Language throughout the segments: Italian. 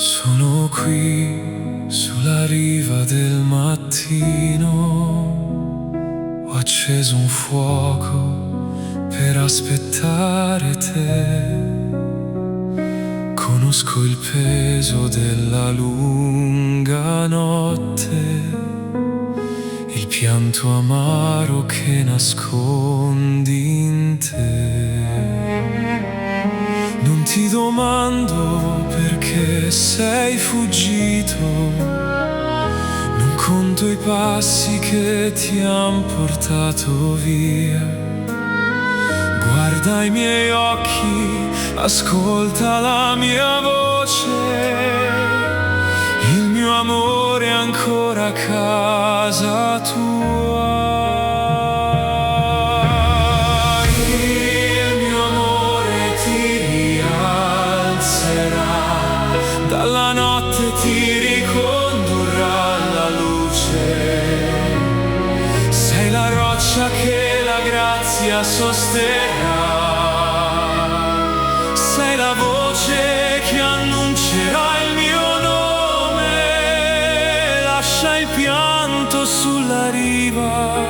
Sono qui sulla riva del mattino, ho acceso un fuoco per aspettare te. Conosco il peso della lunga notte, il pianto amaro che nascondi in te. Non ti domando perché sei fuggito, non conto i passi che ti han portato via. Guarda i miei occhi, ascolta la mia voce, il mio amore è ancora a casa tua. Dalla notte ti ricondurrà alla luce. Sei la roccia che la grazia sosterrà. Sei la voce che annuncerà il mio nome. Lascia il pianto sulla riva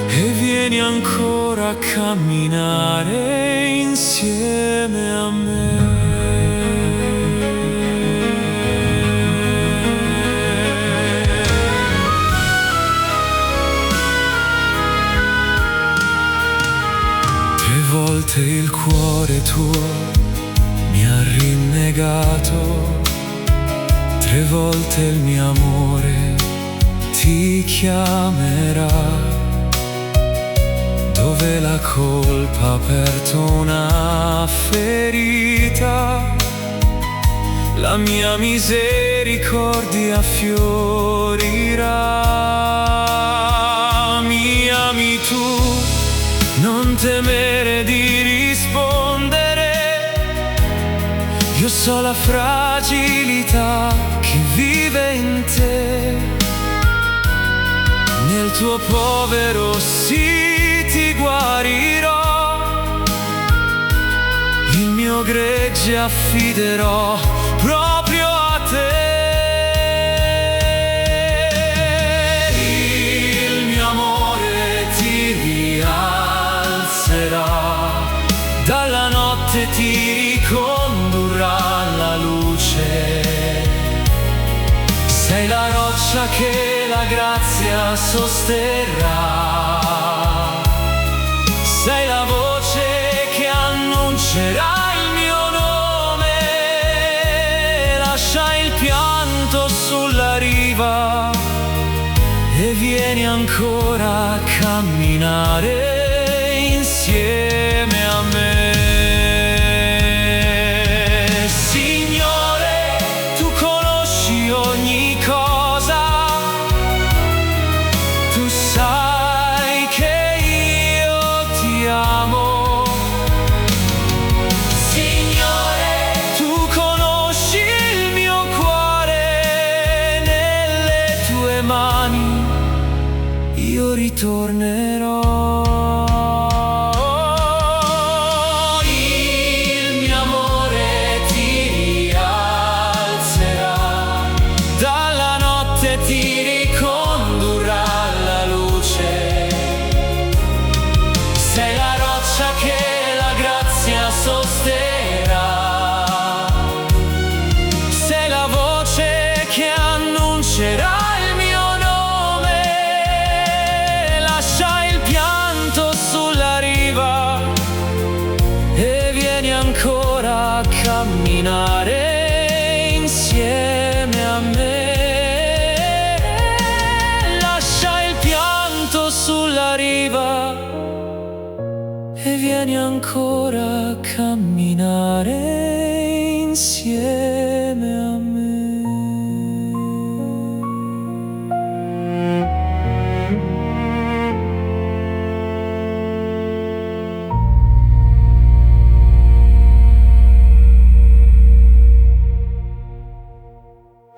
e vieni ancora a camminare insieme a me. Volte il cuore tuo mi ha rinnegato, 3 volte il mio amore ti chiamerà. Dove la colpa ha aperto una ferita, la mia misericordia fiorirà. Mi ami tu, non temere di rispondere, io so la fragilità che vive in te. Nel tuo povero sì ti guarirò, il mio gregge affiderò proprio a te. Il mio amore ti dalla notte ti ricondurrà alla luce. Sei la roccia che la grazia sosterrà. Sei la voce che annuncerà il mio nome. Lascia il pianto sulla riva e vieni ancora a camminare insieme a me. Signore, tu conosci ogni cosa, tu sai che io ti amo. Signore, tu conosci il mio cuore, nelle tue mani io ritornerò. Ti ricondurrà alla luce. Sei la roccia che la grazia sosterrà. Sei la voce che annuncerà il mio nome. Lascia il pianto sulla riva e vieni ancora a camminare insieme a me. Sulla riva e vieni ancora a camminare insieme.